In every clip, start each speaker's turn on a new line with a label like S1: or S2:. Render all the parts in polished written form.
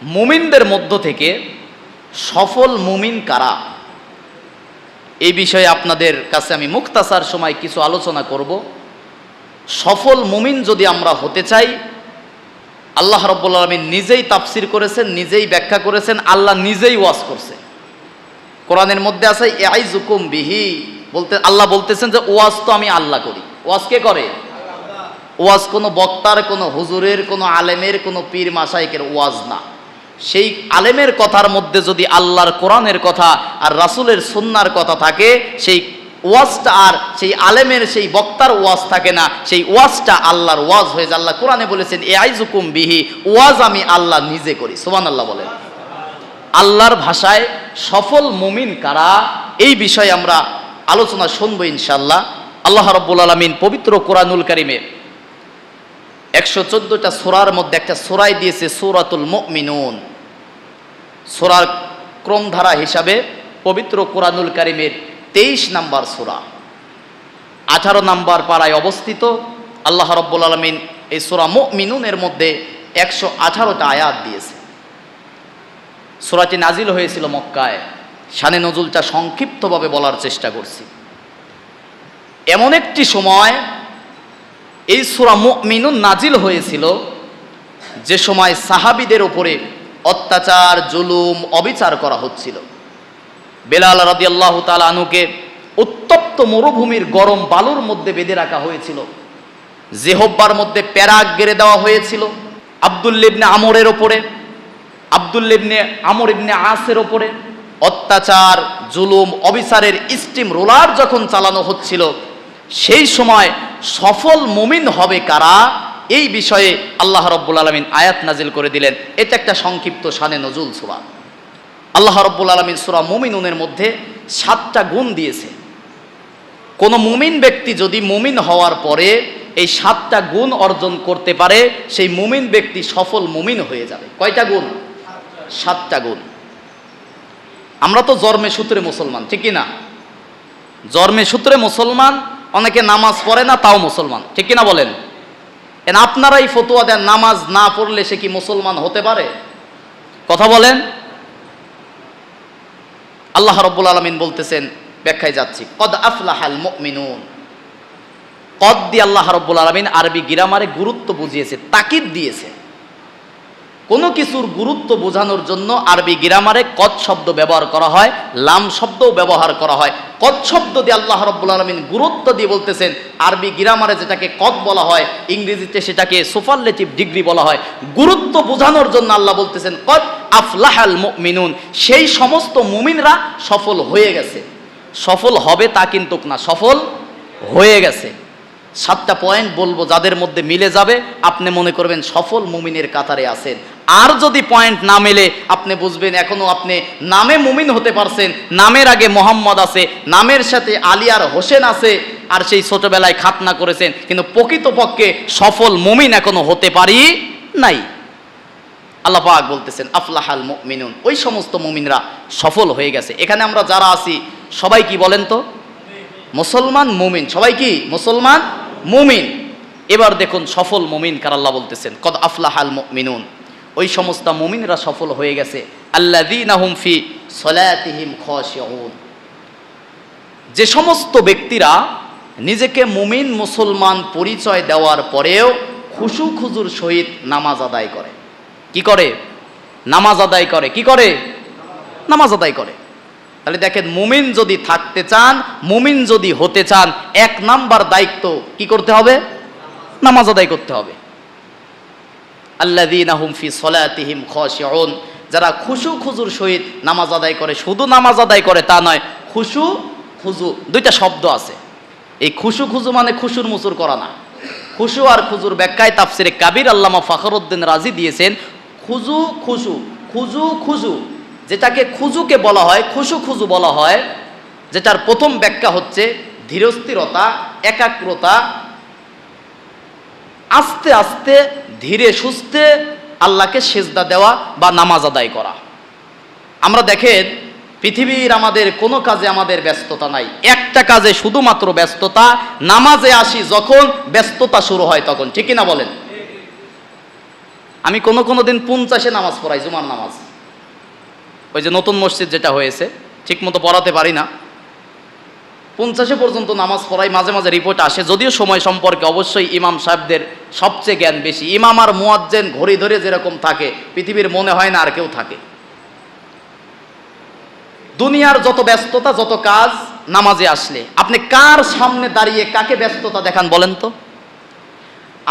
S1: মুমিনদের মধ্য থেকে সফল মুমিন কারা, এই বিষয়ে আপনাদের কাছে আমি মুখতাসার সময় কিছু আলোচনা করব। সফল মুমিন যদি আমরা হতে চাই, আল্লাহ রাব্বুল আলামিন নিজেই তাফসির করেছেন, নিজেই ব্যাখ্যা করেছেন, আল্লাহ নিজেই ওয়াজ করছে। কোরআনের মধ্যে আছে ইয়াইজুকুম বিহি, বলতে আল্লাহ বলতেছেন যে ওয়াজ তো আমি আল্লাহ করি। ওয়াজ কে করে? ওয়াজ কোনো বক্তার, কোনো হুজুরের, কোনো আলেমের, কোনো পীর মাশায়েখের ওয়াজ না। সেই আলেমের কথার মধ্যে যদি আল্লাহর কোরআনের কথা আর রাসূলের সুন্নাহর কথা থাকে, সেই ওয়াজটা আর সেই আলেমের, সেই বক্তার ওয়াজ থাকে না, সেই ওয়াজটা আল্লাহর ওয়াজ হয়ে যায়। আল্লাহ কোরআনে বলেছেন ইয়াইজুকুম বিহি, ওয়াজ আমি আল্লাহ নিজে করি। সুবহানাল্লাহ বলেন। আল্লাহর ভাষায় সফল মুমিন কারা, এই বিষয়ে আমরা আলোচনা শুনবো ইনশাআল্লাহ। আল্লাহ রাব্বুল আলামিন পবিত্র কোরআনুল কারীমে 114টা সূরার মধ্যে একটা সূরাই দিয়েছে সূরাতুল মুমিনুন। সূরার ক্রমধারা হিসাবে পবিত্র কোরআনুল কারীমের 23 নম্বর সূরা, 18 নম্বর পারায় অবস্থিত। আল্লাহ রাব্বুল আলামিন এই সূরা মুমিনুনের মধ্যে 118টা আয়াত দিয়েছে। সূরাটি নাজিল হয়েছিল মক্কায়। শানে নজুলটা সংক্ষিপ্তভাবে বলার চেষ্টা করছি। এমন একটি সময় এই সূরা মুমিনুন নাজিল হয়েছিল যে সময় সাহাবীদের উপরে অত্যাচার, জুলুম, অবিচার করা হচ্ছিল। বেলাল রাদিয়াল্লাহু তাআলা আনহুকে উত্তপ্ত মরুভূমির গরম বালুর মধ্যে বেঁধে রাখা হয়েছিল। জিহ্বার মধ্যে প্যারাক গেড়ে দেওয়া হয়েছিল। আব্দুল্লাহ ইবনে আমরের ওপরে, আব্দুল্লাহ ইবনে আমর ইবনে আসের ওপরে অত্যাচার, জুলুম, অবিচারের স্টিম রোলার যখন চালানো হচ্ছিল, সেই সময় সফল মুমিন হবে কারা, এই বিষয়ে আল্লাহ রাব্বুল আলামিন আয়াত নাজিল করে দিলেন। এটা একটা সংক্ষিপ্ত শানে নজুল সূরা। আল্লাহ রাব্বুল আলামিন সূরা মুমিনুনের মধ্যে 7টা গুণ দিয়েছে। কোন মুমিন ব্যক্তি যদি মুমিন হওয়ার পরে এই 7টা গুণ অর্জন করতে পারে, সেই মুমিন ব্যক্তি সফল মুমিন হয়ে যাবে। কয়টা গুণ? 7টা গুণ। আমরা তো জন্মে সূত্রে মুসলমান, ঠিক কি না? জন্মে সূত্রে মুসলমান, অনেকে নামাজ পড়ে না তাও মুসলমান, ঠিক কি না বলেন? আপনারাই ফতোয়া দেন নামাজ না পড়লে সে কি মুসলমান হতে পারে? কথা বলেন। আল্লাহ রাব্বুল আলামিন বলতেছেন, ব্যাখ্যায় যাচ্ছি, কদ আফলাহাল মুমিনুন। কদ দিয়ে আল্লাহ রাব্বুল আলামিন আরবি গ্রামারে গুরুত্ব বুঝিয়েছে, তাকিদ দিয়েছে। কোনো কিছুর গুরুত্ব বোঝানোর জন্য আরবি গ্রামারে কদ শব্দ ব্যবহার করা হয়, লাম শব্দও ব্যবহার করা হয়। কদ শব্দ দিয়ে আল্লাহ রাব্বুল আলামিন গুরুত্ব দিয়ে বলতেছেন, আরবি গ্রামারে যেটাকে কদ বলা হয়, ইংরেজিতে সেটাকে সুপারলেটিভ ডিগ্রি বলা হয়। গুরুত্ব বোঝানোর জন্য আল্লাহ বলতেছেন কদ আফলাহাল মুমিনুন, সেই সমস্ত মুমিনরা সফল হয়ে গেছে। সফল হবে তা কিন্তু না, সফল হয়ে গেছে। 7টা পয়েন্ট বলবো, যাদের মধ্যে মিলে যাবে আপনি মনে করবেন সফল মুমিনের কাতারে আছেন। আর যদি পয়েন্ট না মেলে আপনি বুঝবেন এখনো আপনি নামে মুমিন হতে পারছেন, নামের আগে মোহাম্মদ আছে, নামের সাথে আলী আর হোসেন আছে, আর সেই ছোটবেলায় খাতনা করেছেন, কিন্তু প্রকৃতপক্ষে সফল মুমিন এখনো হতে পারি নাই। আল্লাহ পাক বলতেছেন আফলাহাল মুমিনুন, ওই সমস্ত মুমিনরা সফল হয়ে গেছে। এখানে আমরা যারা আছি সবাই কি বলেন তো? মুসলমান, মুমিন। সবাই কি মুসলমান, মুমিন। এবার দেখুন সফল মুমিন কার, আল্লাহ বলতেছেন কদ আফলাহাল মুমিনুন, ওই সমস্ত মুমিনরা সফল হয়ে গেছে। আল্লাযীনা হুম ফি সলাতিহিম খাশিউন, যে সমস্ত ব্যক্তিরা নিজেকে মুমিন মুসলমান পরিচয় দেওয়ার পরেও খুশু খুজুর সহিত নামাজ আদায় করে। কি করে? নামাজ আদায় করে। কি করে? নামাজ আদায় করে। তাহলে দেখেন, মুমিন যদি থাকতে চান, মুমিন যদি হতে চান, 1 নাম্বার দায়িত্ব কি করতে হবে? নামাজ আদায় করতে হবে। আল্লাযীনা হুম ফি সলাতিহিম খাশিউন, যারা খুশু খুজুর সহিত নামাজ আদায় করে। শুধু নামাজ আদায় করে তা নয়, খুশু খুজু 2টা শব্দ আছে। এই খুশু খুজু মানে খুশুর মুসুর করা না। খুশু আর খুজুর ব্যাখ্যায় তাফসিরে কাবির আল্লামা ফখরুদ্দিন রাজি দিয়েছেন, খুজু খুশু, খুজু খুজু, যেটাকে খুজুকে বলা হয়, খুশু খুজু বলা হয়, যেটার প্রথম ব্যাখ্যা হচ্ছে ধীরস্থিরতা, একাগ্রতা, আস্তে আস্তে ধীরে সুস্থে আল্লাহকে সেজদা দেওয়া বা নামাজ আদায় করা। আমরা দেখেন পৃথিবীর আমাদের কোনো কাজে আমাদের ব্যস্ততা নাই, একটা কাজে শুধুমাত্র ব্যস্ততা, নামাজে আসি যখন ব্যস্ততা শুরু হয় তখন, ঠিক কিনা বলেন? আমি কোনো দিন 50-এ নামাজ পড়াই, জুমার নামাজ। ওই যে নতুন মসজিদ যেটা হয়েছে, ঠিক মতো পড়াতে পারি না, 50-এ পর্যন্ত নামাজ পড়াই। মাঝে মাঝে রিপোর্ট আসে, যদিও সময় সম্পর্কে অবশ্যই ইমাম সাহেবদের সবচেয়ে জ্ঞান বেশি। ইমাম আর মুয়াজ্জিন ঘড়ি ধরে যেরকম থাকে, পৃথিবীর মনে হয় না আর কেউ থাকে। দুনিয়ার যত ব্যস্ততা, যত কাজ, নামাজে আসলে আপনি কার সামনে দাঁড়িয়ে কাকে ব্যস্ততা দেখান বলেন তো?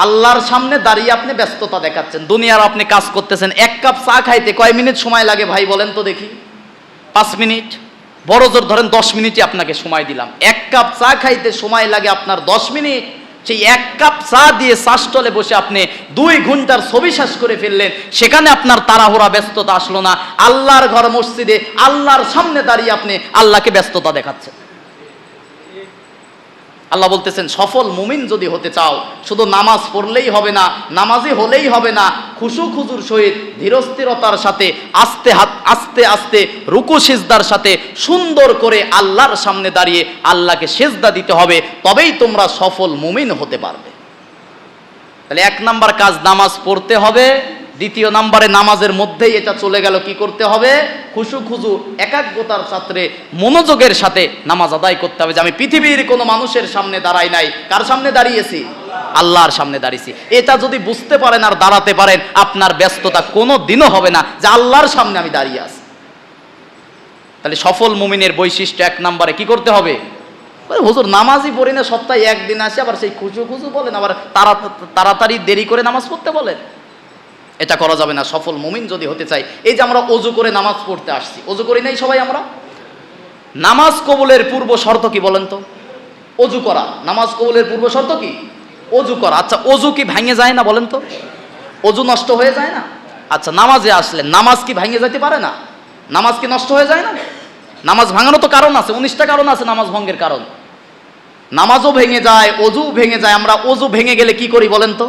S1: আল্লাহর সামনে দাঁড়িয়ে আপনি ব্যস্ততা দেখাচ্ছেন। দুনিয়ার আপনি কাজ করতেছেন, এক কাপ চা খাইতে কয় মিনিট সময় লাগে ভাই বলেন তো দেখি? 5 মিনিট, বড় জোর ধরেন 10 মিনিটই আপনাকে সময় দিলাম। এক কাপ চা খাইতে সময় লাগে আপনার 10 মিনিট। সেই এক কাপ চা দিয়ে চা স্টলে বসে আপনি 2 ঘন্টার ছবি শেষ করে ফেললেন, সেখানে আপনার তাড়াহুড়া ব্যস্ততা আসলো না। আল্লাহর ঘর মসজিদে আল্লাহর সামনে দাঁড়িয়ে আপনি আল্লাহকে ব্যস্ততা দেখাচ্ছেন। আল্লাহ বলতেছেন, সফল মুমিন যদি হতে চাও, শুধু নামাজ পড়লেই হবে না, নামাজি হলেই হবে না, খুশু খুজুর সহিত ধীরস্থিরতার সাথে আস্তে আস্তে রুকু সিজদার সাথে সুন্দর করে আল্লাহর সামনে দাঁড়িয়ে আল্লাহকে সিজদা দিতে হবে, তবেই তোমরা সফল মুমিন হতে পারবে। তাহলে 1 নাম্বার কাজ নামাজ পড়তে হবে। 2 নম্বরে নামাজের মধ্যেই এটা চলে গেল, কি করতে হবে? খুশু খুজু একাগ্রতার সাথে মনোযোগের সাথে নামাজ আদায় করতে হবে। যে আমি পৃথিবীর কোনো মানুষের সামনে দাঁড়াই নাই, কার সামনে দাঁড়িয়েছি? আল্লাহর সামনে দাঁড়িয়েছি। এটা যদি বুঝতে পারেন আর দাঁড়াতে পারেন, আপনার ব্যস্ততা কোনো দিনও হবে না যে আল্লাহর সামনে আমি দাঁড়িয়ে আছি। তাহলে সফল মুমিনের বৈশিষ্ট্য 1 নম্বরে কি করতে হবে? হুজুর নামাজই পড়ি না, সপ্তাহে 1 দিন আসে, আবার সেই খুশু খুজু বলেন, আবার তাড়াতাড়ি দেরি করে নামাজ পড়তে বলেন। এটা করা যাবে না। সফল মুমিন যদি হতে চাই, এই যে আমরা অজু করে নামাজ পড়তে আসছি, অজু করি নাই সবাই আমরা? নামাজ কবুলের পূর্ব শর্ত কি বলেন তো? অজু করা। নামাজ কবুলের পূর্ব শর্ত কি? অজু করা। আচ্ছা, অজু কি ভেঙে যায় না বলেন তো? অজু নষ্ট হয়ে যায় না? আচ্ছা, নামাজে আসলে নামাজ কি ভেঙে যেতে পারে না? নামাজ কি নষ্ট হয়ে যায় না? নামাজ ভাঙানো তো কারণ আছে, 19টা কারণ আছে নামাজ ভঙ্গের কারণ। নামাজও ভেঙে যায়, অজু ভেঙে যায়। আমরা অজু ভেঙে গেলে কি করি বলেন তো?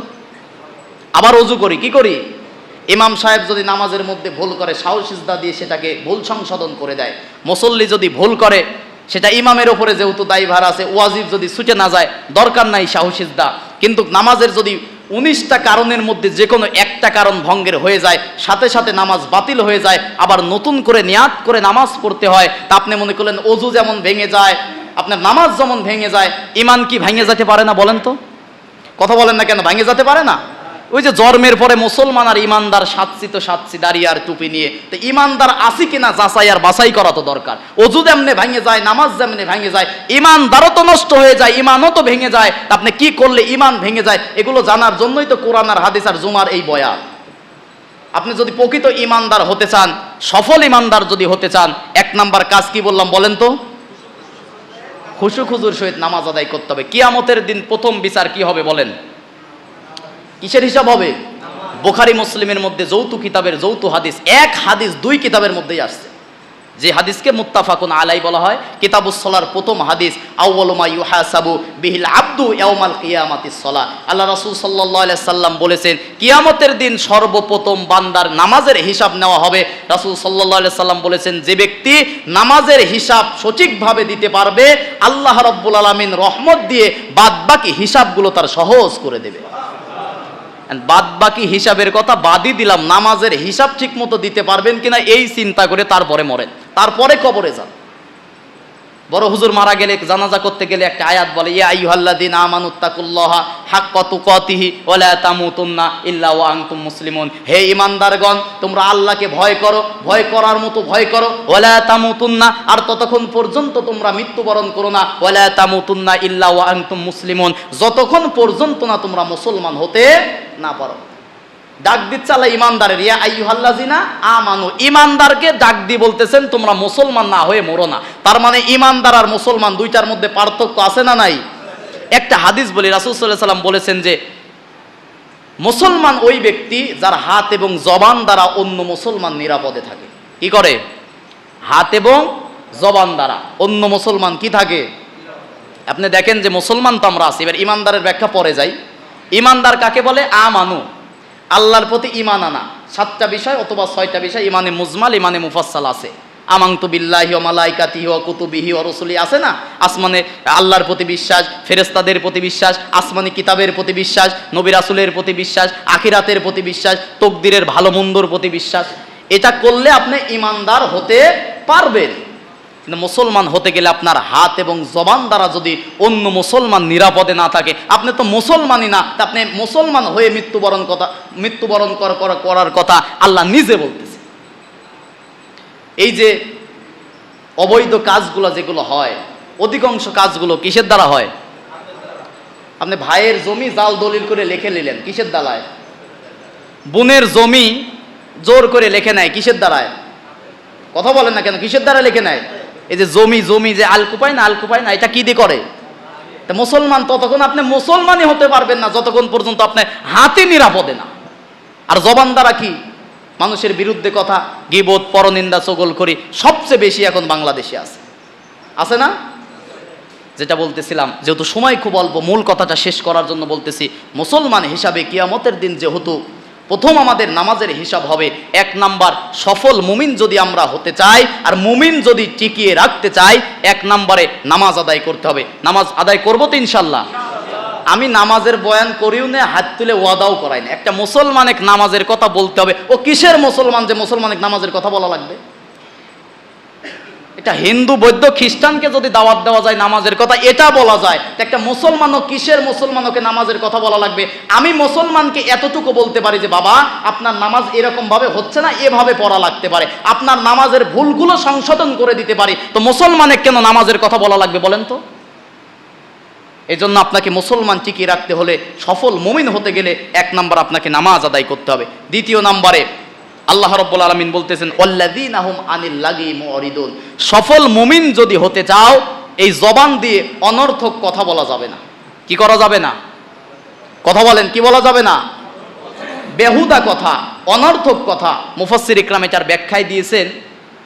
S1: আবার অজু করি। কি করি? ইমাম সাহেব যদি নামাজের মধ্যে ভুল করে, সাহু সিজদা দিয়ে সেটাকে ভুল সংশোধন করে দেয়। মুসল্লি যদি ভুল করে, সেটা ইমামের ওপরে যেহেতু দায়ভার আছে, ওয়াজিব যদি ছুটে না যায়, দরকার নাই সাহু সিজদা। কিন্তু নামাজের যদি 19টা কারণের মধ্যে যে কোনো একটা কারণ ভঙ্গের হয়ে যায়, সাথে সাথে নামাজ বাতিল হয়ে যায়, আবার নতুন করে নিয়াত করে নামাজ পড়তে হয়। তা আপনি মনে করলেন অজু যেমন ভেঙে যায়, আপনার নামাজ যেমন ভেঙে যায়, ইমান কি ভেঙে যেতে পারে না বলেন তো? কথা বলেন না কেন? ভেঙে যেতে পারে না? ওই যে জন্মের পরে মুসলমান আর ইমানদার সাচ্ছি দাঁড়িয়ে আর টুপি নিয়ে, তো ইমানদার আসি কিনা যাচাই আর বাছাই করা তো দরকার। অজু যেমনে ভেঙে যায়, নামাজ যেমনে ভেঙে যায়, ইমানদারও তো নষ্ট হয়ে যায়, ইমানও তো ভেঙে যায়। আপনি কি করলে ইমান ভেঙে যায়, এগুলো জানার জন্যই তো কোরআন আর হাদিস আর জুমার এই বয়ান। আপনি যদি প্রকৃত ইমানদার হতে চান, সফল ইমানদার যদি হতে চান, 1 নাম্বার কাজ কি বললাম বলেন তো? খুশু খুজুর সহিত নামাজ আদায় করতে হবে। কিয়ামতের দিন প্রথম বিচার কি হবে বলেন? কিসের হিসাব হবে? বুখারী মুসলিমের মধ্যে যৌথ কিতাবের যৌথ হাদিস, 1 হাদিস 2 কিতাবের মধ্যেই আসছে, যে হাদিসকে মুত্তাফাকুন আলাই বলা হয়। কিতাবুস সালার প্রথম হাদিস, আউয়ালু মা ইউহাসাবু বিহিল আবদু ইয়াউমাল কিয়ামাতিস সালাহ। আল্লাহ রাসূল সাল্লাল্লাহু আলাইহি সাল্লাম বলেছেন, কিয়ামতের দিন সর্বপ্রথম বান্দার নামাজের হিসাব নেওয়া হবে। রাসূল সাল্লাল্লাহু আলাইহি সাল্লাম বলেছেন, যে ব্যক্তি নামাজের হিসাব সঠিকভাবে দিতে পারবে, আল্লাহ রাব্বুল আলামিন রহমত দিয়ে বাদবাকি হিসাবগুলো তার সহজ করে দেবে। বাদবাকি হিসাবের কথা বাদই দিলাম, নামাজের হিসাব ঠিক মতো দিতে পারবেন কিনা এই চিন্তা করে তারপরে মরেন, তারপরে কবরে যান। বড় হুজুর মারা গেলে জানাজা করতে গেলে একটা আয়াত বলে, ইয়া আইয়ুহাল্লাযীনা আমানুত্তাকুল্লাহা হাক্কা তুকাতিহি ওয়া লা তামুতুন্না ইল্লা ওয়া আনতুম মুসলিমুন। হে ঈমানদারগণ, তোমরা আল্লাহকে ভয় করো, ভয় করার মতো ভয় করো। ওয়া লা তামুতুন্না, আর ততক্ষণ পর্যন্ত তোমরা মৃত্যুবরণ করো না। ওয়া লা তামুতুন্না ইল্লা ওয়া আনতুম মুসলিমুন, যতক্ষণ পর্যন্ত না তোমরা মুসলমান হতে না পারো। ডাক দিচ্ছে আল্লাহ ইমানদারের, ইয়া আইয়ুহাল্লাযীনা আমানু, ইমানদারকে ডাক দিয়ে বলতেছেন তোমরা মুসলমান না হয়ে মরো না। তার মানে ইমানদার আর মুসলমান দুইটার মধ্যে পার্থক্য আছে না নাই? একটা হাদিস বলি, রাসূল সাল্লাল্লাহু আলাইহি সাল্লাম বলেছেন যে মুসলমান ওই ব্যক্তি যার হাত এবং জবান দ্বারা অন্য মুসলমান নিরাপদে থাকে। কি করে? হাত এবং জবান দ্বারা অন্য মুসলমান কি থাকে? আপনি দেখেন যে মুসলমান তো আমরা আছি, এবার ইমানদারের ব্যাখ্যা পরে যাই। ইমানদার কাকে বলে? আমানু, আল্লাহর প্রতি ঈমান আনা। 7টা বিষয় অথবা 6টা বিষয় ইমানে মুজমাল, ইমানে মুফাসসাল আছে। আমানতু বিল্লাহি ওয়া মালাইকাতিহি ওয়া কুতুবিহি ওয়া রুসুলিহি, আছে না? আসমানে আল্লাহর প্রতি বিশ্বাস, ফেরেশতাদের প্রতি বিশ্বাস, আসমানি কিতাবের প্রতি বিশ্বাস, নবী রাসূলের প্রতি বিশ্বাস, আখিরাতের প্রতি বিশ্বাস, তাকদীরের ভালো মন্দর প্রতি বিশ্বাস। এটা করলে আপনি ঈমানদার হতে পারবেন। কিন্তু মুসলমান হতে গেলে আপনার হাত এবং জবান দ্বারা যদি অন্য মুসলমান নিরাপদে না থাকে, আপনি তো মুসলমানই না, তা আপনি মুসলমান হয়ে মৃত্যুবরণ করার কথা আল্লাহ নিজে বলতেছে। এই যে অবৈধ কাজগুলো যেগুলো হয়, অধিকাংশ কাজগুলো কিসের দ্বারা হয়? আপনি ভাইয়ের জমি জাল দলিল করে লিখে নিলেন, কিসের দ্বারায়? বোনের জমি জোর করে লিখে নেয়, কিসের দ্বারায়? কথা বলেন না কেন, কিসের দ্বারা লিখে নেয়? এই যে জমি যে আলকুপাই না, এটা কি দিয়ে করে? তা মুসলমান ততক্ষণ আপনি মুসলমানই হতে পারবেন না যতক্ষণ পর্যন্ত আপনার হাতে নিরাপদে না। আর জবান দ্বারা কি? মানুষের বিরুদ্ধে কথা, গীবত, পরনিন্দা, চগলখড়ি সবচেয়ে বেশি এখন বাংলাদেশে আছে না? যেটা বলতেছিলাম, যেহেতু সময় খুব অল্প, মূল কথাটা শেষ করার জন্য বলতেছি, মুসলমান হিসাবে কিয়ামতের দিন যেহেতু প্রথম আমাদের নামাজের হিসাব হবে, 1 নাম্বার সফল মুমিন যদি আমরা হতে চাই আর মুমিন যদি টিকিয়ে রাখতে চাই, 1 নম্বরে নামাজ আদায় করতে হবে। নামাজ আদায় করবো তো ইনশাল্লাহ? আমি নামাজের বয়ান করিও না, হাত তুলে ওয়াদাও করাই না। একটা মুসলমানের নামাজের কথা বলতে হবে। ও কিসের মুসলমান যে মুসলমানের নামাজের কথা বলা লাগবে? এটা হিন্দু, বৌদ্ধ, খ্রিস্টানকে যদি দাওয়াত দেওয়া যায় নামাজের কথা, এটা বলা যায়। একটা মুসলমানও কিসের মুসলমানকে নামাজের কথা বলা লাগবে? আমি মুসলমানকে এতটুকু বলতে পারি যে বাবা, আপনার নামাজ এরকম ভাবে হচ্ছে না, এভাবে পড়া লাগতে পারে, আপনার নামাজের ভুলগুলো সংশোধন করে দিতে পারি। তো মুসলমানের কেন নামাজের কথা বলা লাগবে বলেন তো? এই জন্য আপনাকে মুসলমান টিকিয়ে রাখতে হলে, সফল মুমিন হতে গেলে 1 নম্বর আপনাকে নামাজ আদায় করতে হবে। 2 নম্বরে আল্লাহ রাব্বুল আলামিন বলতেছেন, ওয়াল্লাযীনা হুম আনিল লাগি মুরিদুন। সফল মুমিন যদি হতে চাও, এই জবান দিয়ে অনর্থক কথা বলা যাবে না। কি করা যাবে না? কথা বলেন, কি বলা যাবে না? বেহুদা কথা, অনর্থক কথা। মুফাসসির ইকরাম এটার ব্যাখ্যায় দিয়েছেন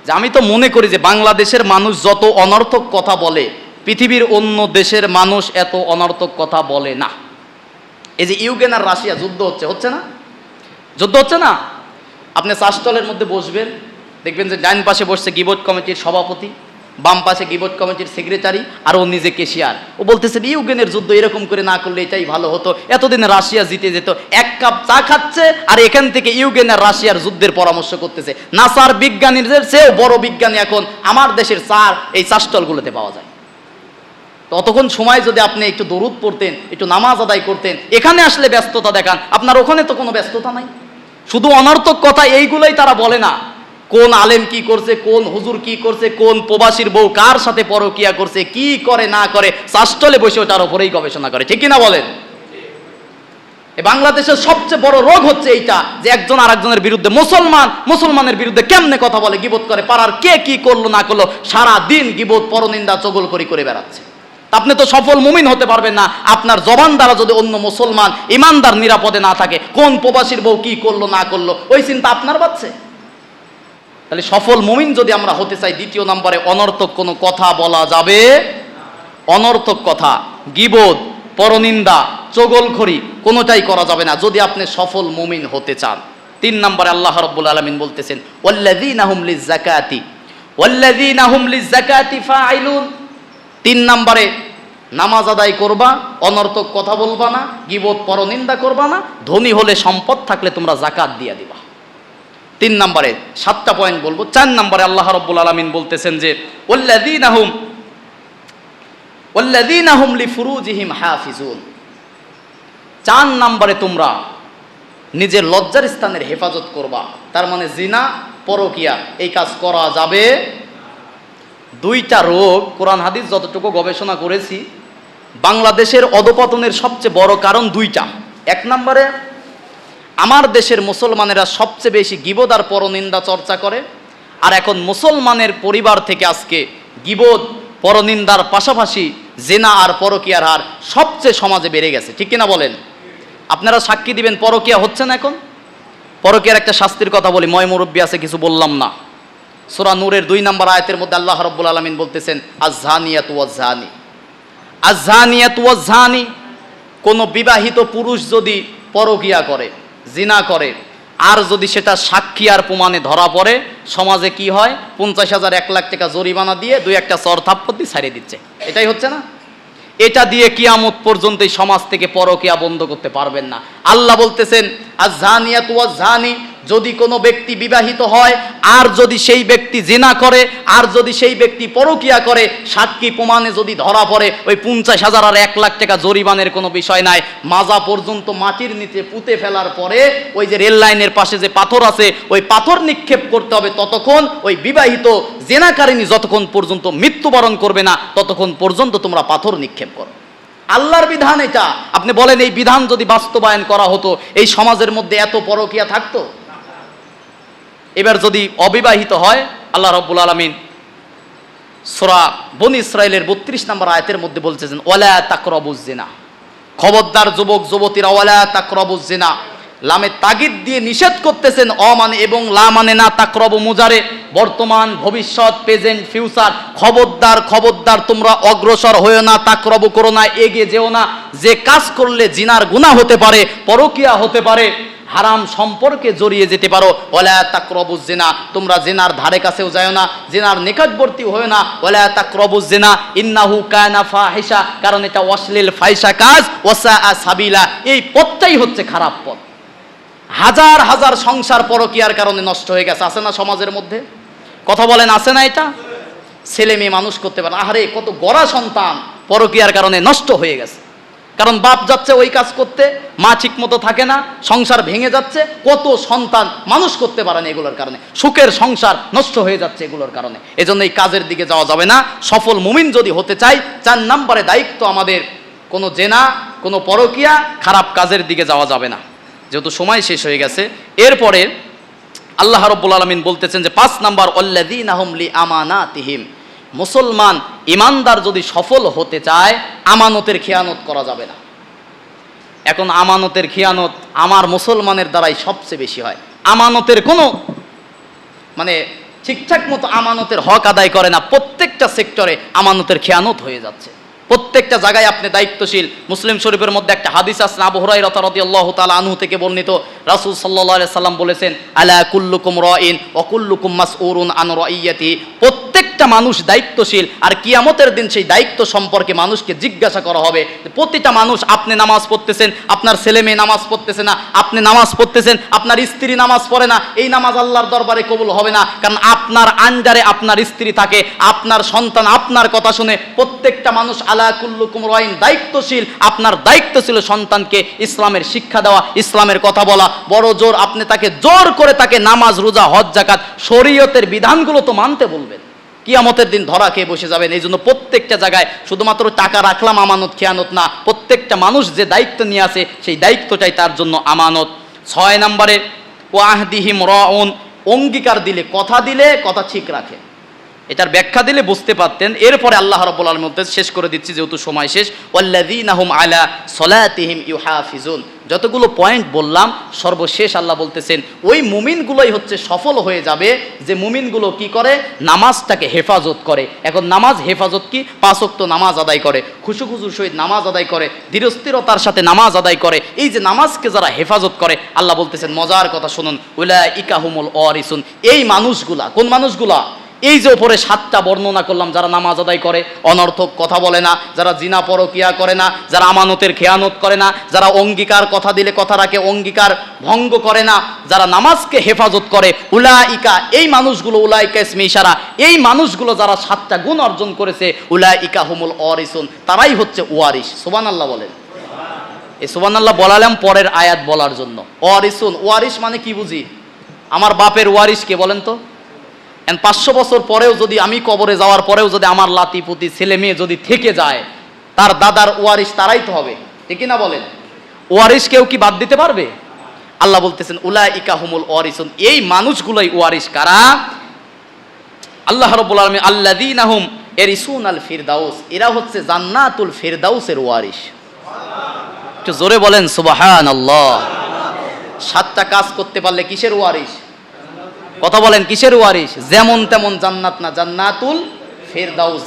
S1: যে আমি তো মনে করি যে বাংলাদেশের মানুষ যত অনর্থক কথা বলে, পৃথিবীর অন্য দেশের মানুষ এত অনর্থক কথা বলে না। এই যে ইউক্রেন আর রাশিয়া যুদ্ধ হচ্ছে না? যুদ্ধ হচ্ছে না? আপনি চাষতলের মধ্যে বসবেন, দেখবেন যে ডাইন পাশে বসছে গিবত কমিটির সভাপতি, বাম পাশে গিবত কমিটির সেক্রেটারি, আর ও নিজে কেশিয়ার। ও বলতেছে ইউক্রেনের যুদ্ধ এরকম করে না করলে এটাই ভালো হতো, এতদিনে রাশিয়া জিতে যেত। 1 কাপ চা খাচ্ছে আর এখান থেকে ইউক্রেন আর রাশিয়ার যুদ্ধের পরামর্শ করতেছে। নাসার বিজ্ঞানীদের চেয়েও বড় বিজ্ঞানী এখন আমার দেশের এই চাষতলগুলোতে পাওয়া যায়। ততক্ষণ সময় যদি আপনি একটু দরুদ পড়তেন, একটু নামাজ আদায় করতেন, এখানে আসলে ব্যস্ততা দেখান, আপনার ওখানে তো কোনো ব্যস্ততা নাই। শুধু অনর্থক কথা এইগুলোই তারা বলে না। কোন আলেম কি করছে, কোন হুজুর কি করছে, কোন প্রবাসীর বউ কার সাথে পরকিয়া করছে, কি করে না করে, চাষতলে বসে ওটার উপরেই গবেষণা করে। ঠিক কিনা বলেন? বাংলাদেশের সবচেয়ে বড় রোগ হচ্ছে এইটা, যে একজন আরেকজনের বিরুদ্ধে, মুসলমানের বিরুদ্ধে কেমনে কথা বলে, গীবত করে, পাড়ার কে কি করলো না করলো, সারা দিন গীবত, পরনিন্দা, চগলখড়ি করে বেড়াচ্ছে। আপনি তো সফল মুমিন হতে পারবেন না আপনার জবান দ্বারা যদি অন্য মুসলমান ইমানদার নিরাপদে না থাকে, কোন প্রবাসীর বউ কি করলো না করলো ওই চিন্তা আপনার বাচ্চে। তাহলে সফল মুমিন যদি আমরা হতে চাই, 2 নম্বরে অনর্থক কোনো কথা বলা যাবে। অনর্থক কথা, গীবত, পরনিন্দা, চগলখড়ি কোনোটাই করা যাবে না যদি আপনি সফল মুমিন হতে চান। 3 নম্বরে আল্লাহ রাব্বুল আলামিন বলতেছেন, ওয়াল্লাযীনা হুম লিয-যাকাতি ফাঈলুন। 3 নম্বরে নামাজ আদায় করবা, অনর্থক কথা বলবা না, গীবত, পরনিন্দা করবা না, ধনী হলে সম্পদ থাকলে তোমরা যাকাত দিয়ে দিবা। 3 নম্বরে 7টা পয়েন্ট বলবো। 4 নম্বরে আল্লাহ রাব্বুল আলামিন বলতেছেন যে ওয়াল্লাযীনা হুম লিফুরুজিহিম হাফিজুন। 4 নম্বরে তোমরা নিজের লজ্জার স্থানের হেফাজত করবা। তার মানে জিনা, পরকিয়া এই কাজ করা যাবে। 2টা রোগ, কোরআন হাদিস যতটুকু গবেষণা করেছি, বাংলাদেশের অধপতনের সবচেয়ে বড় কারণ 2টা। 1 নম্বরে আমার দেশের মুসলমানেরা সবচেয়ে বেশি গীবত আর পরনিন্দা চর্চা করে, আর এখন মুসলমানের পরিবার থেকে আজকে গীবত, পরনিন্দার পাশাপাশি জিনা আর পরকিয়ার হার সবচেয়ে সমাজে বেড়ে গেছে। ঠিক কিনা বলেন? আপনারা সাক্ষী দিবেন, পরকিয়া হচ্ছে না এখন? পরকিয়ার একটা শাস্তির কথা বলি, ময় মুরব্বী আছে, কিছু বললাম না। সূরা নূরের 2 নম্বর আয়াতের মধ্যে আল্লাহ রাব্বুল আলামিন বলতেছেন, আয-যানিয়াতু ওয়াজ-যানি। কোন বিবাহিত পুরুষ যদি পরকিয়া করে, জিনা করে, আর যদি সেটা সাক্ষী আর প্রমাণে ধরা পড়ে, সমাজে কি হয়, 50,000 1 লাখ টাকা জরিমানা দিয়ে 2-1টা চর থাপ্পড় দিয়ে ছাড়িয়ে দিচ্ছে। এটাই হচ্ছে না? এটা দিয়ে কিয়ামত পর্যন্ত এই সমাজ থেকে পরকিয়া বন্ধ করতে পারবেন না। আল্লাহ বলতেছেন আয-যানিয়াতু ওয়াজ-যানি, যদি কোনো ব্যক্তি বিবাহিত হয় আর যদি সেই ব্যক্তি জিনা করে আর যদি সেই ব্যক্তি পরকিয়া করে, সাক্ষী প্রমাণে যদি ধরা পড়ে, ওই 50,000 আর 1 লাখ টাকা জরিমানের কোনো বিষয় নাই। মাজা পর্যন্ত মাটির নিচে পুঁতে ফেলার পরে ওই যে রেল লাইনের পাশে যে পাথর আছে, ওই পাথর নিক্ষেপ করতে হবে। ততক্ষণ ওই বিবাহিত জিনাকারিনী যতক্ষণ পর্যন্ত মৃত্যুবরণ করবে না, ততক্ষণ পর্যন্ত তোমরা পাথর নিক্ষেপ করো। আল্লাহর বিধান এটা। আপনি বলেন, এই বিধান যদি বাস্তবায়ন করা হতো, এই সমাজের মধ্যে এত পরকিয়া থাকতো? এবার যদি অবিবাহিত হয়, আল্লাহ রাব্বুল আলামিন সূরা বনী ইসরাঈলের 32 নম্বর আয়াতের মধ্যে বলতেছেন ওয়ালা তাকরাবুজ জিনা, খবরদার যুবক যুবতীরা, ওয়ালা তাকরাবুজ জিনা, লামে তাগিদ দিয়ে নিষেধ করতেছেন, অমানে এবং লা মানে না, তাকরাবু মুজারে, বর্তমান, ভবিষ্যৎ, প্রেজেন্ট, ফিউচার। খবরদার খবরদার তোমরা অগ্রসর হয়েও না, তাকরাবু করো না, এগিয়ে যেও না। যে কাজ করলে জিনার গুনাহ হতে পারে, পরকিয়া হতে পারে, হারাম সম্পর্কে জড়িয়ে যেতে পারো। ওয়ালা তাকরাবুজ জিনা, তোমরা জিনার ধারে কাছেও যাও না, জিনার নিকটবর্তী হয়ো না। ওয়ালা তাকরাবুজ জিনা ইন্নাহু কানা ফাহিশা, কারণ এটা অশ্লীল ফাহিশা কাজ। ওয়াসা সাবিলা, এই পথটাই হচ্ছে খারাপ পথ। হাজার হাজার সংসার পরকিয়ার কারণে নষ্ট হয়ে গেছে, আছে না সমাজের মধ্যে? কথা বলেন, আছে না? এটা ছেলে মেয়ে মানুষ করতে পারে, আহারে কত গড়া সন্তান পরকিয়ার কারণে নষ্ট হয়ে গেছে। কারণ বাপ যাচ্ছে ওই কাজ করতে, মা ঠিক মতো থাকে না, সংসার ভেঙে যাচ্ছে, কত সন্তান মানুষ করতে পারে না এগুলোর কারণে, সুখের সংসার নষ্ট হয়ে যাচ্ছে এগুলোর কারণে। এজন্য এই কাজের দিকে যাওয়া যাবে না। সফল মুমিন যদি হতে চাই, 4 নম্বরে দায়িত্ব আমাদের, কোনো জেনা, কোনো পরকিয়া, খারাপ কাজের দিকে যাওয়া যাবে না। যেহেতু সময় শেষ হয়ে গেছে, এরপরে আল্লাহ রাব্বুল আলামিন বলতেছেন যে 5 নাম্বার আল্লাযীনা হুম লিআমানাতিহিম, মুসলমান ইমানদার যদি সফল হতে চায়, আমানতের খেয়ানত করা যাবে না। এখন আমানতের খেয়ানত আমার মুসলমানের দ্বারাই সবচেয়ে বেশি হয়। আমানতের কোনো মানে ঠিকঠাক মতো আমানতের হক আদায় করে না, প্রত্যেকটা সেক্টরে আমানতের খেয়ানত হয়ে যাচ্ছে। প্রত্যেকটা জায়গায় আপনি দায়িত্বশীল। মুসলিম শরীফের মধ্যে একটা হাদিস আছে, আবু হুরায়রা রাদিয়াল্লাহু তাআলা আনহু থেকে বর্ণিত, রাসূল সাল্লাল্লাহু আলাইহি সাল্লাম বলেছেন আলা কুল্লুকুম রাইন ওয়া কুল্লুকুম মাসউরুন আন রাইয়াতি, প্রত্যেকটা মানুষ দায়িত্বশীল, আর কিয়ামতের দিন সেই দায়িত্ব সম্পর্কে মানুষকে জিজ্ঞাসা করা হবে। প্রতিটা মানুষ, আপনি নামাজ পড়তেছেন, আপনার ছেলে মেয়ে নামাজ পড়তেছে না, আপনি নামাজ পড়তেছেন, আপনার স্ত্রী নামাজ পড়ে না, এই নামাজ আল্লাহর দরবারে কবুল হবে না। কারণ আপনার আন্ডারে আপনার স্ত্রী থাকে, আপনার সন্তান আপনার কথা শুনে। প্রত্যেকটা মানুষ আলা কুল্লুকুম রাইন, দায়িত্বশীল। আপনার দায়িত্ব ছিল সন্তানকে ইসলামের শিক্ষা দেওয়া, ইসলামের কথা বলা। বড় জোর আপনি তাকে জোর করে তাকে নামাজ, রোজা, হজ, যাকাত, শরীয়তের বিধানগুলো তো মানতে বলবেন। কিয়ামতের দিন ধরা খেয়ে বসে যাবেন। এই জন্য প্রত্যেকটা জায়গায় শুধুমাত্র টাকা রাখলাম আমানত, খেয়ানত না। প্রত্যেকটা মানুষ যে দায়িত্ব নিয়ে আসে, সেই দায়িত্বটাই তার জন্য আমানত। 6 নম্বরে ওয়াহদিহিম রাউন, অঙ্গীকার দিলে, কথা দিলে কথা ঠিক রাখে। এটার ব্যাখ্যা দিলে বুঝতে পারতেন। এরপরে আল্লাহ রাব্বুল আলামিন শেষ করে দিচ্ছি যেহেতু সময় শেষ, ওয়াল্লাযীনা হুম আলা সলাতিহিম ইউহাফিজুন। যতগুলো পয়েন্ট বললাম, সর্বশেষ আল্লাহ বলতেছেন ওই মুমিনগুলোই হচ্ছে সফল হয়ে যাবে যে মুমিনগুলো কি করে, নামাজটাকে হেফাজত করে। এখন নামাজ হেফাজত কি? 5 ওয়াক্ত নামাজ আদায় করে, খুশু খুশুর সহিত নামাজ আদায় করে, ধীরস্থিরতার সাথে নামাজ আদায় করে। এই যে নামাজকে যারা হেফাজত করে, আল্লাহ বলতেছেন মজার কথা শুনুন, উলাইকা হুমুল ওয়ারিসুন, এই মানুষগুলা, কোন মানুষগুলা? এই যে উপরে 7টা বর্ণনা করলাম, যারা নামাজ আদায় করে, অনর্থক কথা বলে না, যারা জিনা পরকিয়া করে না, যারা আমানতের খেয়ানত করে না, যারা অঙ্গীকার কথা দিলে কথা রাখে, অঙ্গীকার ভঙ্গ করে না, যারা নামাজকে হেফাজত করে, উলাইকা, এই মানুষগুলো, উলাইকা ইসমে ইশারা, এই মানুষগুলো যারা 7টা গুণ অর্জন করেছে, উলাইকা হুমুল ওয়ারিসুন, তারাই হচ্ছে ওয়ারিস। সুবহানাল্লাহ বলেন। এই সুবহানাল্লাহ বলালাম পরের আয়াত বলার জন্য। ওয়ারিসুন, ওয়ারিস মানে কি বুঝি? আমার বাপের ওয়ারিস কে বলেন তো? 500 বছর পরেও যদি আমি কবরে যাওয়ার পরেও যদি আমার লাতি পুতি ছেলে মেয়ে যদি থেকে যায়, তার দাদার ওয়ারিস তারাই তো হবে, ঠিক না বলেন? ওয়ারিস কেউ কি বাদ দিতে পারবে? আল্লাহ বলতেছেন উলাইকা হুমুল ওয়ারিসুন, এই মানুষগুলোই ওয়ারিস। কারা? আল্লাহ রাব্বুল আলামিন আল্লাযীনা হুম ইয়ারিসুনাল ফিরদাউস, এরা হচ্ছে জান্নাতুল ফিরদাউসের ওয়ারিস। একটু জোরে বলেন সুবহানাল্লাহ। 7টা কাজ করতে পারলে কিসের ওয়ারিস? কথা বলেন, কিসের ওয়ারিস? যেমন তেমন জান্নাত না, জান্নাতুল ফিরদাউস।